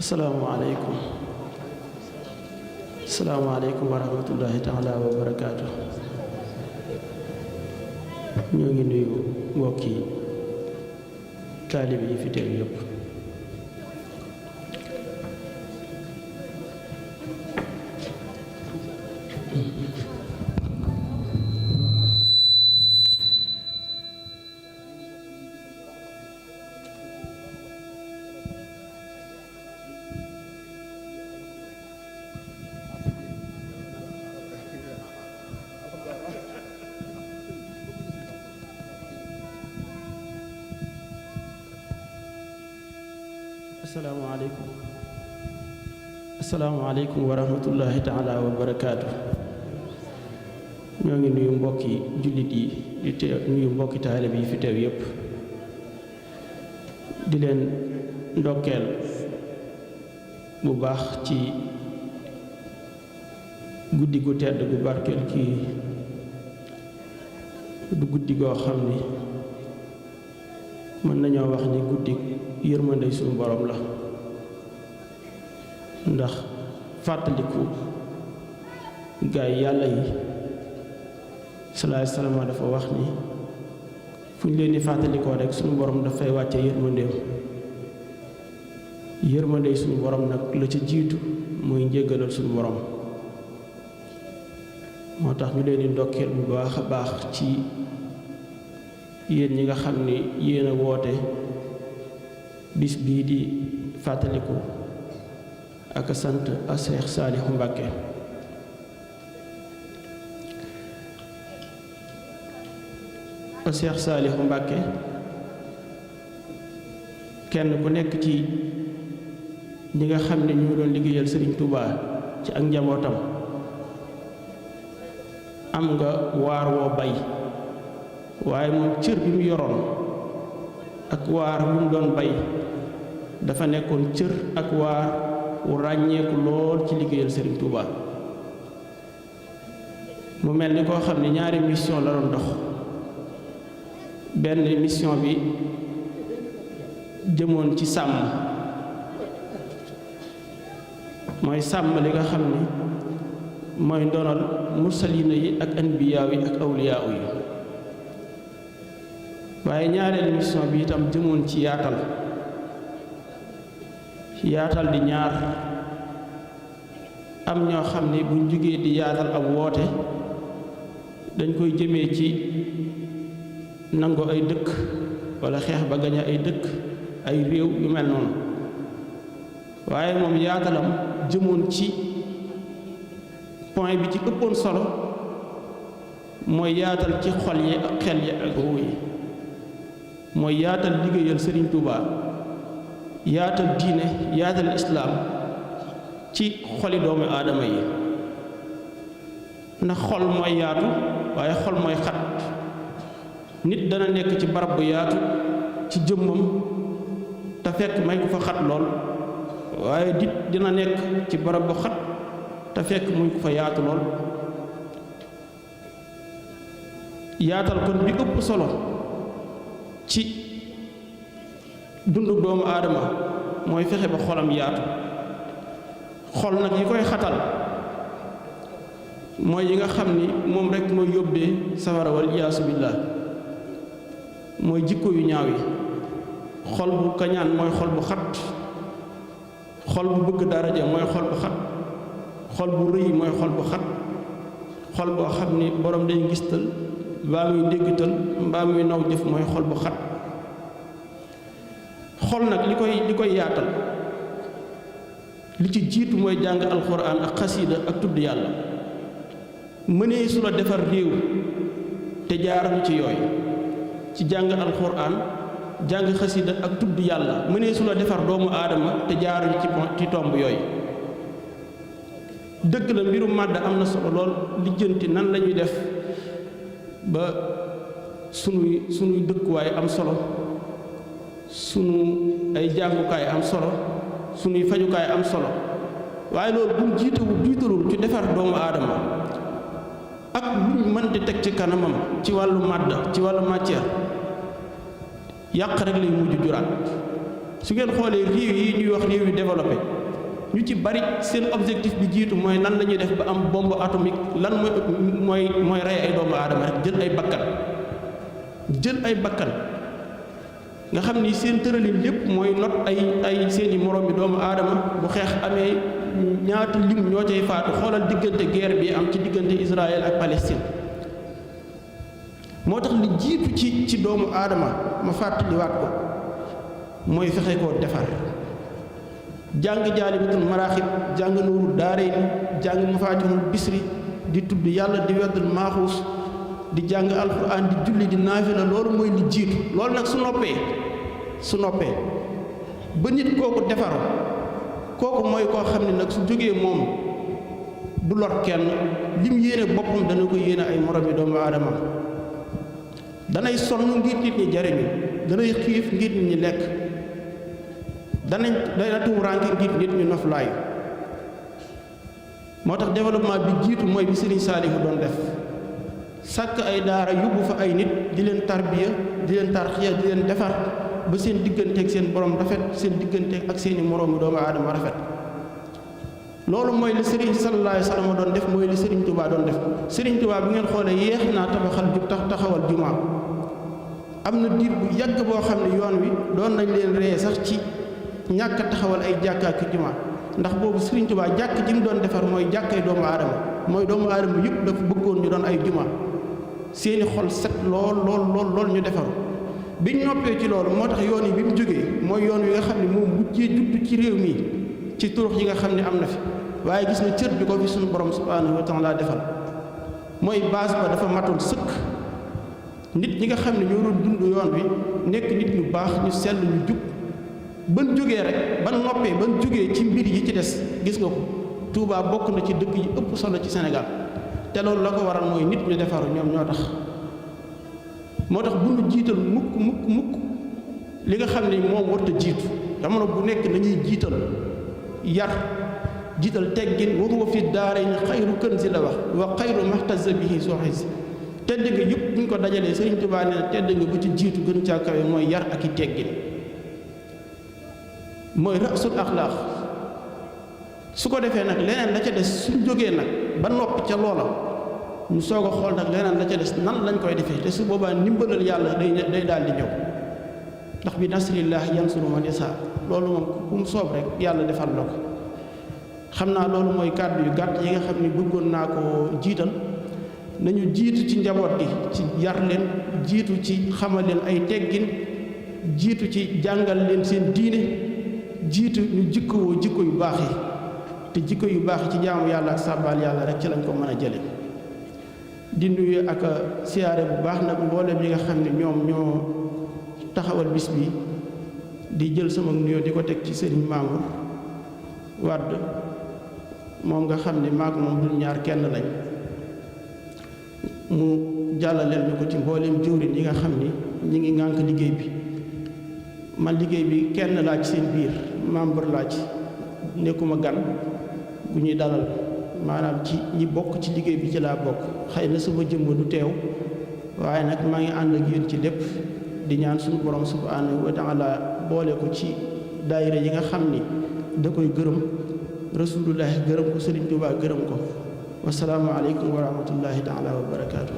asalaamaaleykum asalaamaaleykum wa rahmatullahi taala wa barakaatu. ñoo ngi nuyu mbokki taalib yi fi teew yëpp. asalaamaaleykum wa rahmatullahi taala wa barakaatu. ñoo ngi nuyu mbokki jullit yi di teew nuyu mbokki taalib yi fi teew yépp di leen ndokkeel bu baax ci guddi gu tedd gu barkeel kii du guddi goo xam ni mën nañoo wax ni guddi yërmandey suñu borom la, ndax fàttaliku gaay yàlla yi salaay salaama dafa wax ni fu ñu leen di fàttalikoo rek suñu borom dafay wàcce yërmandeem. yërmandey suñu borom nag la ca jiitu mooy njéggalal suñu borom. moo tax ñu leen di ndokkeel bu baax a baax ci yéen ñi nga xam ni yéen a woote bis bii di fàttaliku ak sant a Seex Saalihu Mbàkke. a Seex Saalihu Mbàkke kenn ku nekk ci ñi nga xam ne ñu doon liggéeyal Sëriñ Tuubaa ci ak njabootam am nga waar woo bay, waaye moom cër bi mu yoroon ak waar bi mu doon bay dafa nekkoon cër ak waar wu ràññeeku lool ci liggéeyal Serigne Touba. mu mel ni koo xam ne ñaari mission la doon dox. benn mission bi jëmoon ci sàmm, mooy sàmm li nga xam ni mooy ndonal mursalina yi ak anbiyaa yi ak awliyaa yi. waaye ñaareelu mission bi itam jëmoon ci yaatal di ñaar. am ñoo xam ne buñ jógee di yaatal ab woote dañ koy jëmee ci nangu ay dëkk wala xeex ba gañe ay dëkk ay réew yu mel noonu. waaye moom yaatalam jëmoon ci point bi ci ëppoon solo mooy yaatal ci xol yi ak xel yi ak ruu yi, mooy yaatal liggéeyal Sëriñ Tuubaa, yaatal diine, yaatal islaam ci xoli doomu aadama yi. ndax xol mooy yaatu waaye xol mooy xat. nit dana nekk ci barab bu yaatu ci jëmmam te fekk may ko fa xat lool, waaye dit dina nekk ci barab bu xat te fekk muy ko fa yaatu lool. yaatal kon bi ëpp solo ci dundu doomu aadama mooy fexe ba xolam yaatu. xol nag yi koy xatal mooy yi nga xam ni moom rekk mooy yóbbee safara wal iyaasu billaah, mooy jikko yu ñaaw yi. xol bu kañaan mooy xol bu xat, xol bu bëgg daraja mooy xol bu xat, xol bu rëy mooy xol bu xat, xol boo xam ni borom day ngistal mbaa muy déggtal mbaa muy naw jëf mooy xol bu xat. xol nag li koy yaatal li ci jiitu mooy jàng alxuraan ak xasiida ak tudd yàlla. mënee su la defar réew te jaaruñu ci yooyu, ci jàng alxuraan jàng xasiida ak tudd yàlla mënee su la defar doomu aadama te jaaruñu ci tomb yooyu. dëgg la mbirum màdd am na solo lool, lijjanti nan lañuy def ba sunuy dëkkuwaay am solo, sunu ay jàngukaay am solo, sunuy fajukaay am solo. waaye loolu bu jiitalul ci defar doomu aadama ak luñ mën di teg ci kanamam ci wàllu màdd ci wàllu matière, yàq rek lay mujj juraat. su ngeen xoolee réew yi ñuy wax réew yu développé ñu ci bari seen objectif bi jiitu mooy nan la ñuy def ba am bombe atomique lan mooy rey ay doomu aadama rek jël ay bakkan nga xam ni seen tëralin lépp mooy not ay seeni moroom bi doomu aadama bu xeex amee ñaata lim ñoo cay faatu xoolal diggante guerre bi am ci diggante Israël ak Palestine moo tax li jiitu ci doomu aadama ma fàttaliwaat ko mooy fexe koo defar jàng Jaalibatul Maraaxib jàng Nuuru Daarayni jàng Mafaatihul Bichri di tudd yàlla di weddul maaxuus di jàng alxuraan di julli di naafila loolu mooy li jiitu loolu nag su noppee ba nit kooku defaru kooku mooy koo xam ne nag su jógee moom du lor kenn lim yéene boppam dana ko yéene ay moromi doomu aadama danay sonn ngir nit ñi jariñu danay xiif ngir nit ñi lekk dana tuuraanke ngir nit ñu noflaayu moo tax développement bi jiitu mooy bi Sëriñ Saalihu doon def sàkk ay daara yóbbu fa ay nit di leen tarbiya di leen tarxiya di leen defar ba seen digganteeg seen borom rafet seen digganteeg ak seeni moroomi doomu aadama rafet loolu mooy li Sëriñ sallallahu alayhi wa sallam doon def mooy li Sëriñ Tuubaa doon def Sëriñ Tuubaa bi ngeen xoolee yéex naa taxawal jumaa am na diir bu yàgg boo xam ne yoon wi doon nañ leen ree sax ci ñàkk taxawal ay jàkkaaki jumaa ndax boobu Sëriñ Tuubaa jàkk ji mu doon defar mooy jàkkay doomu aadama mooy doomu aadama yëpp dafa bëggoon ñu doon ay jumaa seeni xol set lool ñu defaru biñ noppee ci loolu moo tax yoon yi bi mu jógee mooy yoon wi nga xam ne moom mujjee judd ci réew mi ci turux yi nga xam ne am na fi waaye gis na cër bi ko fi suñu borom subhanahu wa taala defal mooy base ba dafa matoon sëkk nit ñi nga xam ne ñoo doon dund yoon wi nekk nit ñu baax ñu sell ñu jub ban jógee rek ban noppee ban jógee ci mbir yi ci des gis nga ko Touba bokk na ci dëkk yi ëpp solo ci Sénégal te loolu la ko waral mooy nit ñu defaru ñoom ñoo tax moo tax bu ñu jiital mukk li nga xam ne moom warta jiitu jamono bu nekk nañuy jiital yar jiital teggin wa huwa fi daarayni xayru kanzi la wax wa xayru maxtaza bihi soxis tedd nga yëpp buñ ko dajalee Sëriñ Tuubaa nee na tedd nga bu ci jiitu gën caa kawe mooy yar ak i teggin mooy rasul axlaaq su ko defee nag leneen la ca des suñ jógee nag ba noppi ca loola ñu soog a xool nag leneen la ca des nan lañ koy defee te su boobaa ndimbalal yàlla day daal di ñëw ndax bi nasrillah yansuru man yashaa loolu moom ku mu soob rek yàlla defal la ko xam naa loolu mooy kàddu yu gàtt yi nga xam ne bëggoon naa ko jiital nañu jiitu ci njaboot gi ci yar leen jiitu ci xamal leen ay teggin jiitu ci jàngal leen seen diine jiitu ñu jikkowoo jikko yu baax yi te jikko yu baax yi ci jaamu yàlla ak sàbbaal yàlla rek ci lañ ko mën a jële di nuyu ak siyaare bu baax nag mboolem yi nga xam ne ñoom ñoo taxawal bis bi di jël sama nuyoo di ko teg ci sëriñ Mamour Wade moom nga xam ne maak moom dul ñaar kenn lañ mu jàllaleel ñu ko ci mboolem jëwriñ yi nga xam ni ñi ngi ŋànk liggéey bi man liggéey bi kenn laa ci seen biir membre laa ci nekkuma gan gu ñuy dalal maanaam ci ñi bokk ci liggéey bi ci laa bokk xëy na sama jëmm du teew waaye nag maa ngi ànd ak yéen ci lépp di ñaan suñu borom subhanahu wa taala boole ko ci daayira yi nga xam ni da koy gërëm rasulullah gërëm ko Sëriñ Tuubaa gërëm ko wasalaamu aleykum wa rahmatullahi taala wa barakaatu.